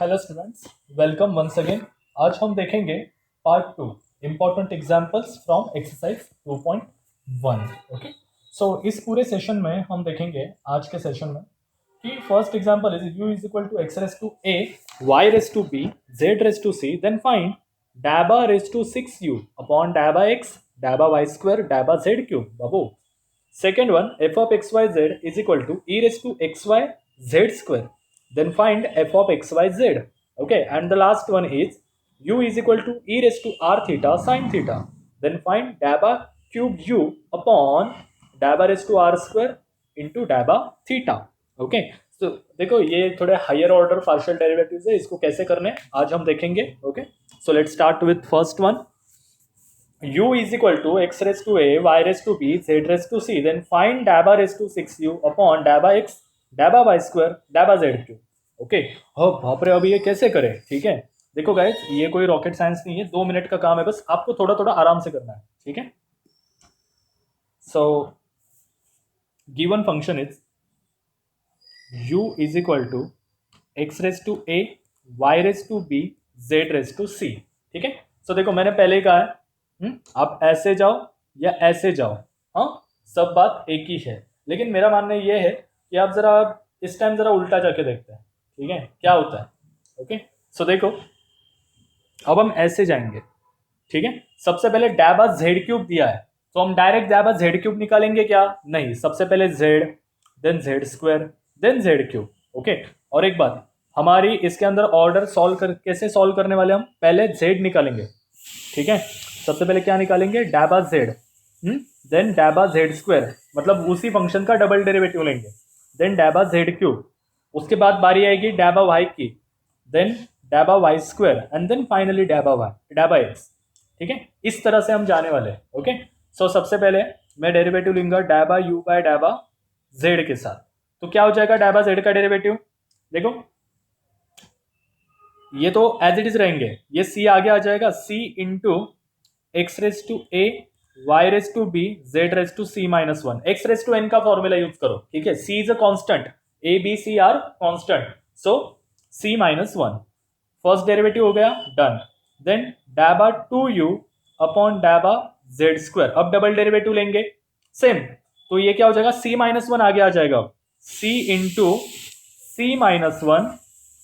Hello students, welcome once again. आज हम देखेंगे part 2 important examples from exercise 2.1। Okay, so इस पूरे सेशन में हम देखेंगे आज के सेशन में कि first example is u is equal to x raise to a y raise to b z raise to c, then find डैबा रेस टू 6u अपॉन डैबा x डैबा y स्क्वायर डैबा z क्यूब। बाबू, second one, f of xyz is equal to e raised to xy z square. Then find f of xyz. Okay, and the last one is u is equal to e raised to r theta sin theta. Then find dabba cube u upon dabba raised to r square into dabba theta. Okay, so देखो ये थोड़े higher order partial derivatives है, इसको कैसे करने आज हम देखेंगे। Okay, so let's start with first one. u is equal to x raised to a, y raised to b, z raised to c. Then find dabba raised to 6u upon dabba x, dabba y square, dabba z cube. Okay, हो बाप रे, अभी ये कैसे करें? ठीक है, देखो गाइस, ये कोई रॉकेट साइंस नहीं है, 2 मिनट का काम है, बस आपको थोड़ा थोड़ा आराम से करना है। ठीक है, so given function is u is equal to x raise to a, y raise to b, z raise to c। ठीक है, सो देखो मैंने पहले ही कहा है, आप ऐसे जाओ या ऐसे जाओ, हाँ सब बात एक ही है, लेकिन मेरा मानना ये है कि आप जरा इस टाइम जरा उल्टा जाके देखते हैं। ठीक है, क्या होता है? ओके, सो देखो अब हम ऐसे जाएंगे। ठीक है, सबसे पहले डैबा जेड क्यूब दिया है, तो हम डायरेक्ट डैबा जेड क्यूब निकालेंगे क्या? नहीं, सबसे पहले Z, then Z square, then Z cube. Okay, और एक बात, हमारी इसके अंदर ऑर्डर कैसे सॉल्व करने वाले, हम पहले जेड निकालेंगे। ठीक है, सबसे पहले क्या निकालेंगे? डैबा जेड, देन डैबा जेड स्क्वायर, मतलब उसी फंक्शन का डबल डेरिवेटिव लेंगे, देन डैबा जेड क्यूब, उसके बाद बारी आएगी डैबा वाई की, देन डैबा Y square, and then finally डैबा एक्स। ठीक है, इस तरह से हम जाने वाले हैं। ओके, सो सबसे पहले मैं डेरिवेटिव लूंगा डैबा यू बाय डैबा जेड के साथ, तो क्या हो जाएगा डैबा जेड का डेरिवेटिव? देखो ये तो एज इट इज रहेंगे, ये सी आगे आ जाएगा, C into X raise to A, Y raise to B, Z raise to C minus one. X raise to N का फॉर्मूला यूज करो। ठीक है, C is a constant, A B C are constant, so C minus one. First derivative हो गया, done. Then डैबा two U upon डैबा Z square, अब double derivative लेंगे सेम, तो ये क्या हो जाएगा? सी माइनस वन आगे आ जाएगा, C into C minus one,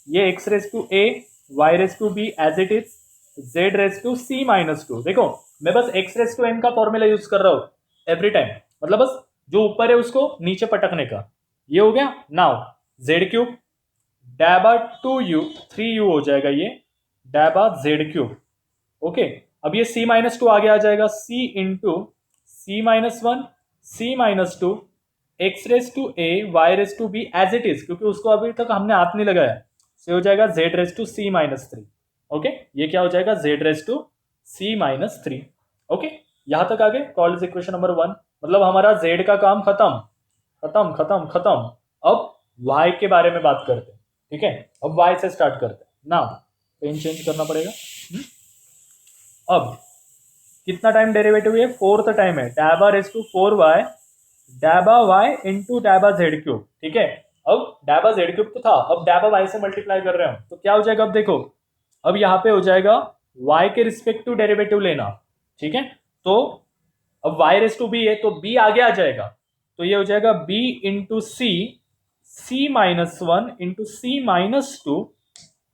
ये X raise to A, Y raise to B as it is, z raise to c minus two. देखो मैं बस x रेस टू n का फॉर्मूला यूज कर रहा हूं एवरी टाइम, मतलब बस जो ऊपर है उसको नीचे पटकने का। ये हो गया। Now z cube डैबा 2u, 3u हो जाएगा ये डैबा z क्यूब। ओके, अब ये c माइनस टू आगे आ जाएगा, c into C minus one, C minus two, X raise to A, Y raise to B as it is, क्योंकि उसको अभी तक हमने हाथ नहीं लगाया, से हो जाएगा z raise to c minus three. Okay, ये क्या हो जाएगा? z raise to c minus three. Okay, यहां तक आगे कॉल्ड इज इक्वेशन नंबर 1, मतलब हमारा z का काम खत्म खत्म खत्म खत्म। अब y के बारे में बात करते हैं। ठीक है, अब y से स्टार्ट करते हैं। नाउ पेन चेंज करना पड़ेगा। अब कितना टाइम डेरिवेटिव है? फोर्थ टाइम है, डैबा रेस टू 4y डैबा y इंटू डैबा जेड क्यूब। ठीक है, अब डैबा जेड क्यूब तो था, अब डैबा y से मल्टीप्लाई कर रहे हैं, तो क्या हो जाएगा? अब देखो, अब यहां पे हो जाएगा y के रिस्पेक्ट टू डेरिवेटिव लेना। ठीक है, तो अब y रेस टू b है, तो b आगे आ जाएगा, तो ये हो जाएगा b into C, C minus one into C minus two,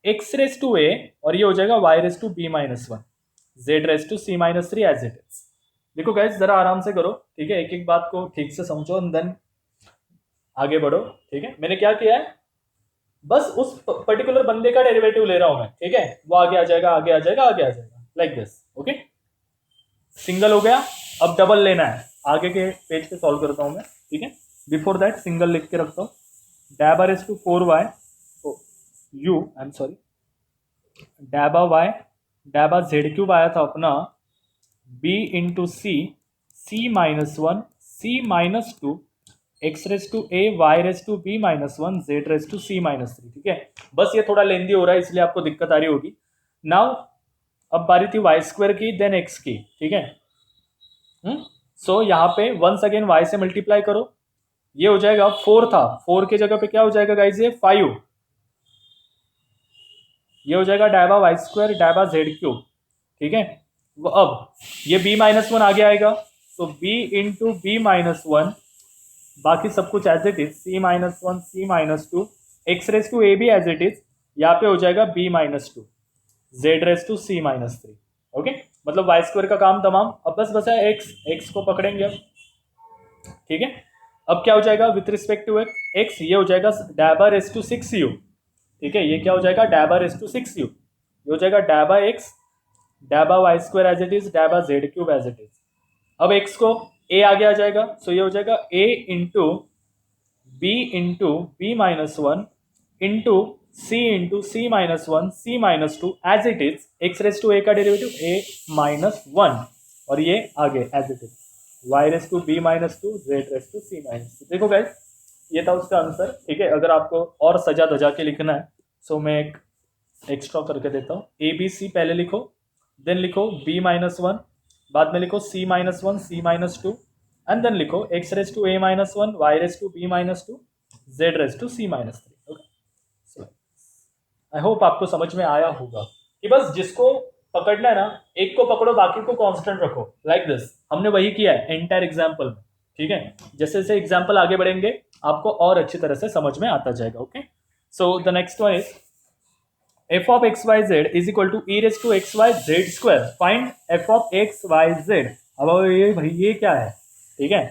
X raise to A, और ये हो जाएगा y raise to b minus one, z raise to c minus three as it is. देखो गाइस, जरा आराम से करो। ठीक है, एक एक बात को ठीक से समझो एंड देन आगे बढ़ो। ठीक है, मैंने क्या किया है, बस उस पर्टिकुलर बंदे का डेरिवेटिव ले रहा हूं मैं। ठीक है, वो आगे आ जाएगा, आगे आ जाएगा, आगे आ जाएगा, लाइक दिस। ओके, सिंगल हो गया, अब डबल लेना है, आगे के पेज पे सॉल्व करता हूं मैं। ठीक है, बिफोर दैट सिंगल लिख के रखता हूं, डैबा raise to 4y U, I am sorry, डैबा y डैबा जेड क्यूब आया था अपना, b into C minus one, C minus two, X raise to A, Y raise to B minus one, Z raise to C minus three. ठीक है, बस ये थोड़ा लेंदी हो रहा है, इसलिए आपको दिक्कत आ रही होगी। नाउ अब बारी थी वाई स्क्वायर की, देन एक्स की। ठीक है, सो यहाँ पे वंस अगेन वाई से मल्टीप्लाई करो, ये हो जाएगा 4 था, 4 की जगह पे क्या हो जाएगा गाइज? ये 5। ये हो जाएगा डायबा वाई स्क्वायर डायबा जेड क्यूब, ठीक है। अब ये b-1 आगे आएगा, तो b इंटू b-1, बाकी सब कुछ as it is, c-1 c-2, x⁻² a भी एज इट इज, यहाँ पे हो जाएगा b-2 z⁻³ ओके। मतलब वाई स्क्वायर का काम तमाम। अब बस बचा है x को पकड़ेंगे अब, ठीक है। अब क्या हो जाएगा विथ रिस्पेक्ट टू x, ये हो जाएगा डायबा⁻⁶u, ठीक है। ये क्या हो जाएगा डायबा⁻⁶u, ये हो जाएगा डायबा x डायबा Y square as it is डायबा z³ एज इट इज। अब x को a आगे आ जाएगा, सो ये हो जाएगा a into b-1 into c-1 c-2 as it is, x⁻² का डेरिवेटिव a-1, और ये आगे as it is y⁻b-2 z⁻c-2। देखो गाइस, ये था उसका आंसर, ठीक है। अगर आपको और सजा धजा के लिखना है, सो मैं एक एक्स्ट्रा करके देता हूँ। ABC पहले लिखो, देन लिखो b-1, बाद में लिखो c-1 c-2, एंड देन लिखो x⁻a-1 y⁻b-2 z⁻c-3। I hope आपको समझ में आया होगा कि बस जिसको पकड़ना है ना, एक को पकड़ो बाकी को कांस्टेंट रखो, लाइक दिस। हमने वही किया है एंटायर एग्जाम्पल में, ठीक है। जैसे जैसे एग्जाम्पल आगे बढ़ेंगे आपको और अच्छी तरह से समझ में आता जाएगा, okay. So the next one is f of xyz is equal to e⁻xyz²। Find f of xyz। अब ये भाई ये क्या है, ठीक है।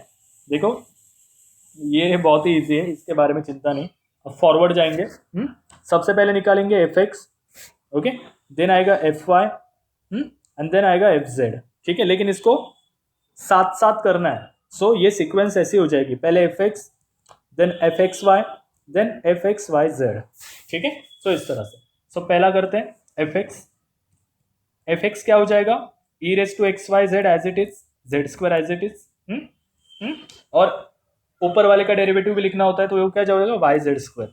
देखो ये बहुत ही इजी है, इसके बारे में चिंता नहीं। अब फॉरवर्ड जाएंगे, सबसे पहले निकालेंगे fx, ओके, देन आएगा fy, एंड देन आएगा fz, ठीक है। लेकिन इसको साथ साथ करना है, सो ये सीक्वेंस ऐसी हो जाएगी, पहले fx then fxy then fxyz, ठीक है। सो इस तरह से, सो पहला करते हैं fx क्या हो जाएगा e⁻xyz as it is, z² as it is, और ऊपर वाले का डेरिवेटिव भी लिखना होता है, तो वो क्या जाएगा yz²।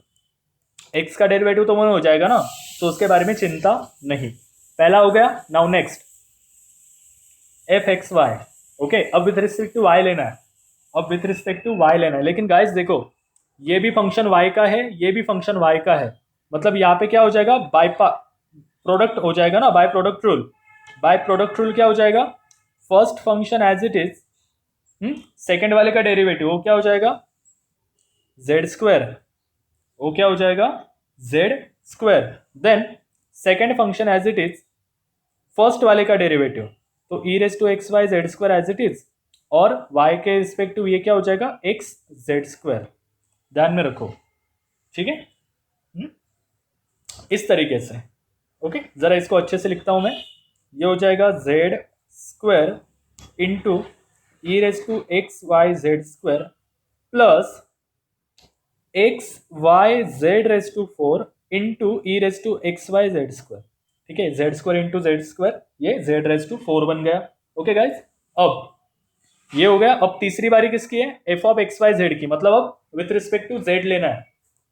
x का डेरिवेटिव तो 1 हो जाएगा ना, तो उसके बारे में चिंता नहीं। पहला हो गया। Now next fxy, okay. अब विथ रिस्पेक्ट टू y लेना है, अब विथ रिस्पेक्ट टू y लेना है। लेकिन गाइस देखो, ये भी फंक्शन y का है, ये भी फंक्शन y का है, मतलब यहाँ पे क्या हो जाएगा बाय प्रोडक्ट हो जाएगा ना, by product rule. By product rule क्या हो जाएगा, first function as it is, second वाले का डेरिवेटिव वो क्या हो जाएगा z², वो क्या हो जाएगा z², then second function as it is, first वाले का डेरिवेटिव, तो e⁻xyz² एज इट इज, और y के रिस्पेक्टिव ये क्या हो जाएगा xz²। ध्यान में रखो, ठीक है, इस तरीके से, ओके। जरा इसको अच्छे से लिखता हूं मैं, ये हो जाएगा z² into e⁻xyz² plus xyz⁴ into e⁻xyz², ठीक है। z² इंटू z², ये z⁴ बन गया, ओके गाइज। अब ये हो गया। अब तीसरी बारी किसकी है, f of xyz की, मतलब अब विथ रिस्पेक्ट टू z लेना है,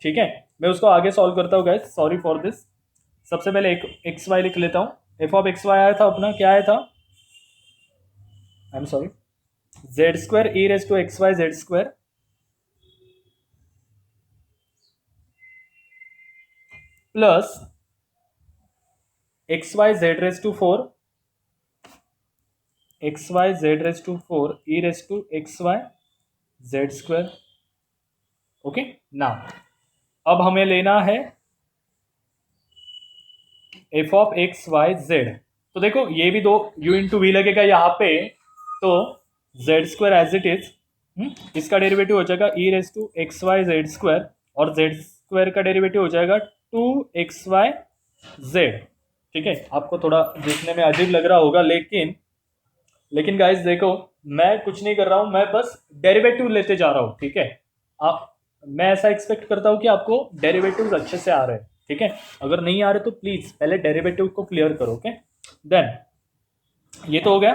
ठीक है। मैं उसको आगे सॉल्व करता हूँ गाइज, सॉरी फॉर दिस। सबसे पहले एक xy लिख लेता हूँ। f of xy आया था अपना, क्या आया था, आई am sorry, z² e⁻xyz² plus xyz⁴ e⁻xyz², okay. Now अब हमें लेना है f of xyz। तो देखो ये भी दो u इंटू वी लगेगा यहाँ पे, तो z² एज इट इज, इसका डेरिवेटिव हो जाएगा e⁻xyz², और z² का डेरिवेटिव हो जाएगा 2xyz, ठीक है। आपको थोड़ा देखने में अजीब लग रहा होगा, लेकिन गाइस देखो मैं कुछ नहीं कर रहा हूं, मैं बस डेरिवेटिव लेते जा रहा हूं, ठीक है। मैं ऐसा एक्सपेक्ट करता हूं कि आपको डेरिवेटिव्स अच्छे से आ रहे हैं, ठीक है। अगर नहीं आ रहे तो प्लीज पहले डेरिवेटिव को क्लियर करो, ओके। देन ये तो हो गया।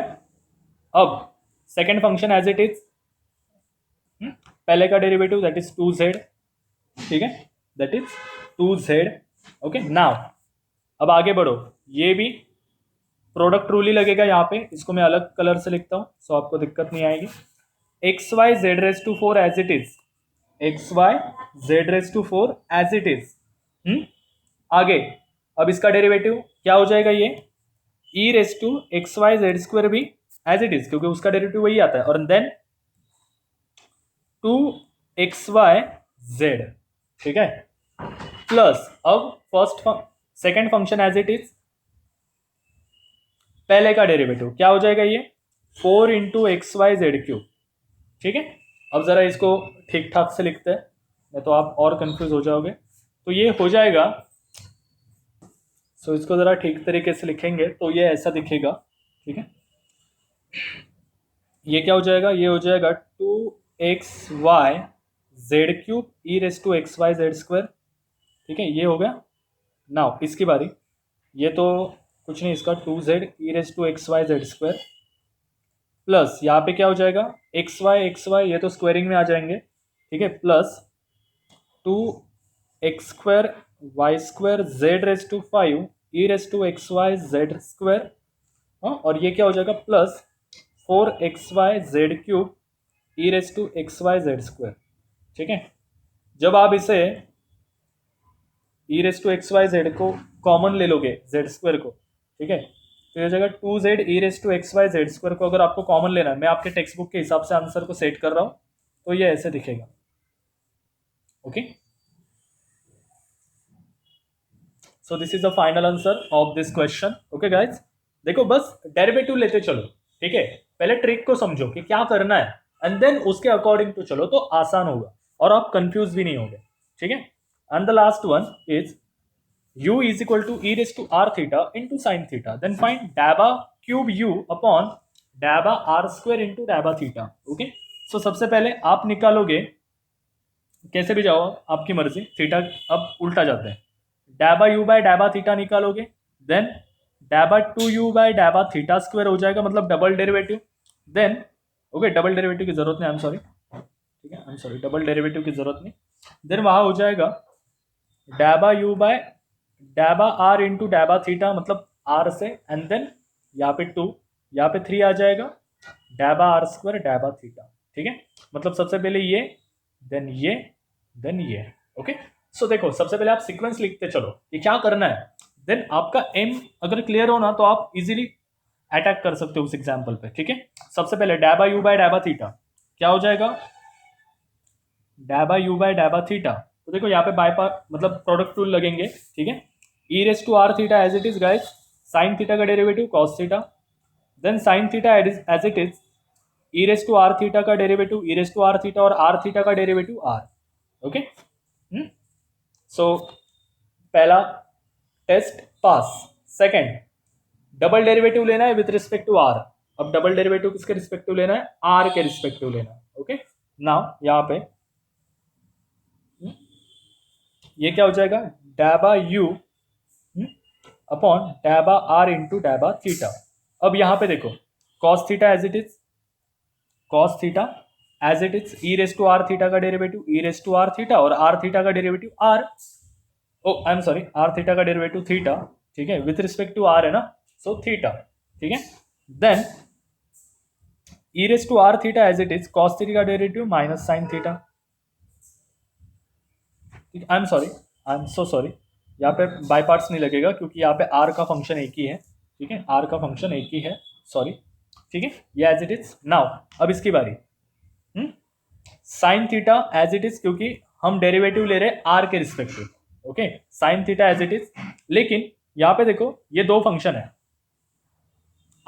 अब second function as it is, पहले का डेरिवेटिव दैट इज 2z, ठीक है, that is 2z, okay. Now अब आगे बढ़ो, ये भी प्रोडक्ट रूल ही लगेगा यहाँ पे, इसको मैं अलग कलर से लिखता हूँ सो आपको दिक्कत नहीं आएगी। xyz⁴ as it is, xyz⁴ as it is, आगे अब इसका डेरिवेटिव क्या हो जाएगा, ये E raise to x Y Z square भी एज इट इज, क्योंकि उसका डेरिवेटिव वही आता है, और देन 2xy z, ठीक है, प्लस अब second function as it is, पहले का डेरिवेटिव क्या हो जाएगा, ये 4 into X Y Z cube, ठीक है। अब जरा इसको ठीक ठाक से लिखते हैं, नहीं तो आप और कंफ्यूज हो जाओगे। तो ये हो जाएगा, सो इसको जरा ठीक तरीके से लिखेंगे तो ये ऐसा दिखेगा, ठीक है। ये क्या हो जाएगा, ये हो जाएगा 2xy Z cube E raise to x Y Z square, ठीक है, ये हो गया। नाउ इसकी बारी, ये तो कुछ नहीं, इसका 2z E raise to x Y Z square plus यहाँ पे क्या हो जाएगा, एक्स वाई ये तो स्क्वायरिंग में आ जाएंगे, ठीक है, plus 2x square Y square Z raise to 5 E raise to x Y Z square, और ये क्या हो जाएगा plus 4xy Z cube E raise to x Y Z square, ठीक है। जब आप इसे ई रेस टू एक्स वाई जेड को कॉमन ले लोगे जेड स्क्वायर को, ठीक है, तो ये हो जाएगा 2z E raise to x Y Z square को अगर आपको कॉमन लेना है, मैं आपके टेक्स्ट बुक के हिसाब से आंसर को सेट कर रहा हूं, तो ये ऐसे दिखेगा, okay. So this is the final answer of this question, okay guys. देखो बस डेरिवेटिव लेते चलो, ठीक है, पहले ट्रिक को समझो कि क्या करना है, एंड देन उसके अकॉर्डिंग तो चलो, तो आसान होगा और आप कंफ्यूज भी नहीं होगे, ठीक है। And the last one is u is equal to e raised to r theta into sin theta, then find dabba cube u upon dabba r square into dabba theta, okay। so सबसे पहले आप निकालोगे, कैसे भी जाओ आपकी मर्जी, theta अब उल्टा जाते हैं, dabba u by dabba theta निकालोगे, then dabba 2u by dabba theta square हो जाएगा, मतलब double derivative, then okay, double derivative की जरूरत नहीं, आई एम सॉरी, ठीक है, I am sorry, double derivative की जरूरत नहीं, देन वहां हो जाएगा dabba u by डैबा आर इंटू डैबा थीटा, मतलब आर से, एंड देन यहाँ पे 2, यहाँ पे 3 आ जाएगा, डैबा आर स्क्वायर डैबा थीटा, ठीक है। मतलब सबसे पहले ये, देन ये, देन ये, ओके। सो देखो सबसे पहले आप सीक्वेंस लिखते चलो कि क्या करना है, देन आपका एम अगर क्लियर हो ना तो आप इजीली अटैक कर सकते हो उस एग्जाम्पल पे, ठीक है। सबसे पहले डैबा यू बाय डैबा थीटा क्या हो जाएगा, डैबा यू बाय डैबा थीटा, तो देखो यहाँ पे बाय पार्ट मतलब प्रोडक्ट रूल लगेंगे, ठीक है। E race to R theta as it is guys, sine theta का derivative cos theta, then sine theta as it is E race to R theta का derivative E race to R theta, और R theta का derivative R, okay. सो पहला test pass. Second, double derivative लेना है with respect to R, अब double derivative किसके respective लेना है, आर के रिस्पेक्टिव लेना है, ओके। नाउ यहाँ पे ये क्या हो जाएगा, डैबा यू अपॉन डैबा आर इंटू डैबा थीटा। अब यहां पे देखो cos theta as it is, cos theta as it is, E race to R theta का derivative E race to R theta, और आर थीटा का derivative R, oh I am sorry, R theta का derivative theta, ठीक है, with respect to are है ना, सो theta, ठीक है। Then E race to R theta as it is, cos theta का derivative minus sine theta, I am sorry, I am so sorry, यहाँ पे बाय पार्ट्स नहीं लगेगा क्योंकि यहाँ पे आर का फंक्शन एक ही है, ठीक है, आर का फंक्शन एक ही है, सॉरी, ठीक है, ये एज इट इज। नाउ अब इसकी बारी, sine theta as it is, क्योंकि हम डेरिवेटिव ले रहे हैं आर के respective, okay, sine theta as it is, लेकिन यहाँ पे देखो ये दो फंक्शन है,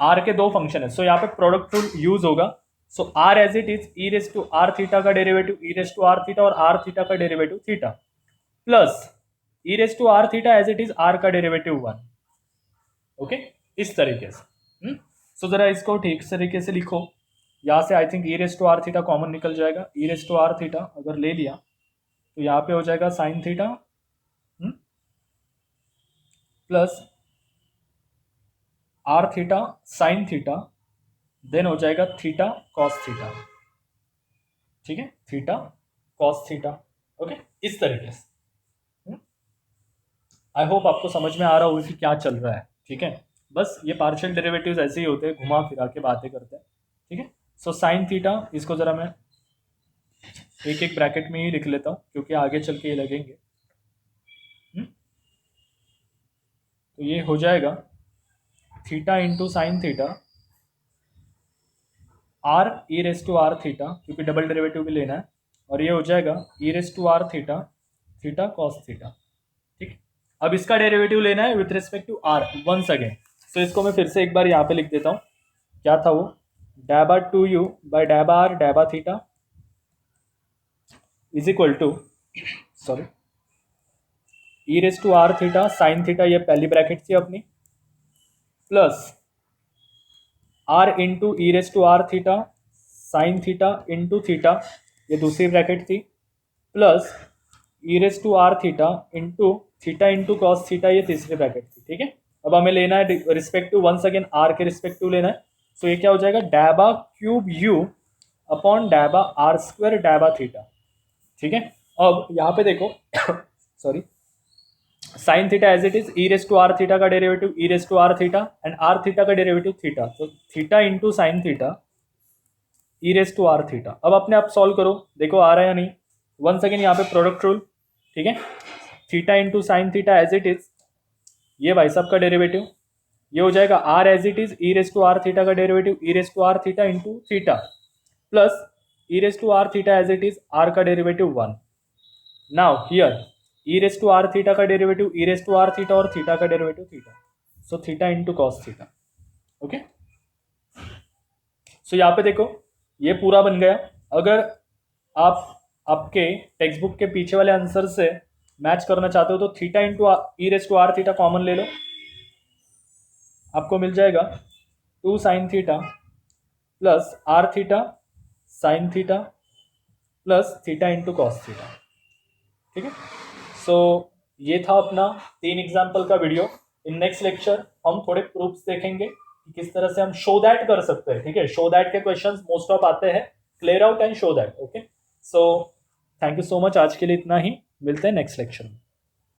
आर के दो फंक्शन है, सो यहाँ पे प्रोडक्ट रूल यूज होगा, so R as it is E race to R theta का derivative E race to R theta, और आर थीटा का derivative theta, plus E race to R theta as it is R का derivative 1, okay, इस तरीके से। सो जरा इसको ठीक तरीके से लिखो, यहाँ से I think E race to R theta common निकल जाएगा, E race to R theta अगर ले लिया तो यहाँ पे हो जाएगा sine theta plus R theta sine theta, then हो जाएगा थीटा कॉस थीटा, ठीक है, थीटा कॉस थीटा, ओके, इस तरीके से। आई होप आपको समझ में आ रहा होगा कि क्या चल रहा है, ठीक है। बस ये पार्शियल डेरिवेटिव्स ऐसे ही होते हैं, घुमा फिरा के बातें करते हैं, ठीक है। सो साइन थीटा, इसको जरा मैं एक एक ब्रैकेट में ही लिख लेता हूँ क्योंकि आगे चल के ये लगेंगे, तो ये हो जाएगा theta into sine theta R E race to R theta, क्योंकि डबल डेरिवेटिव भी लेना है, और ये हो जाएगा E race to R theta theta cos theta. ठीक, अब इसका डेरिवेटिव लेना है with respect to R once again. तो इसको मैं फिर से एक बार यहाँ पे लिख देता हूँ, क्या था वो, डैबा 2u बाय डैबा आर डैबा theta is equal to, sorry, E race to R theta sine theta, ये पहली ब्रैकेट थी अपनी, plus R into E race to R theta sine theta into theta, ये दूसरी ब्रैकेट थी, plus E race to R theta into cos theta, ये तीसरी bracket थी। ठीक है, अब हमें लेना है respect to, once again R के रिस्पेक्ट टू लेना है। सो ये क्या हो जाएगा, डैबा क्यूब यू अपॉन डैबा आर स्क्वायर डैबा थीटा। ठीक है, अब यहाँ पे देखो sorry, sine theta as it is, E race to R theta का derivative E race to R theta and R theta का डेरिवेटिव थीटा, तो theta into sine theta E race to R theta. अब अपने आप solve करो, देखो आ रहा है या नहीं। वंस अगेन यहाँ पे प्रोडक्ट रूल, ठीक है, theta into sine theta as it is, ये भाई साहब का डेरिवेटिव, ये हो जाएगा R as it is E race to R theta का derivative E race to R theta into theta, plus E race to R theta as it is R का derivative 1। Now here E race to R theta का derivative E race to R theta और theta का derivative theta, so theta into cos theta. Okay, so यहाँ पे देखो ये पूरा बन गया। अगर आप आपके टेक्स्ट बुक के पीछे वाले आंसर से मैच करना चाहते हो तो theta into E race to R theta common ले लो, आपको मिल जाएगा 2 sine theta plus R theta sine theta plus theta into cos theta. ठीक है, सो ये था अपना 3 एग्जाम्पल का वीडियो। इन नेक्स्ट लेक्चर हम थोड़े प्रूफ्स देखेंगे कि किस तरह से हम शो दैट कर सकते हैं। ठीक है, शो दैट के क्वेश्चंस मोस्ट ऑफ आते हैं, clear out and show that. Okay, so thank you so much, आज के लिए इतना ही, मिलते हैं नेक्स्ट लेक्चर में।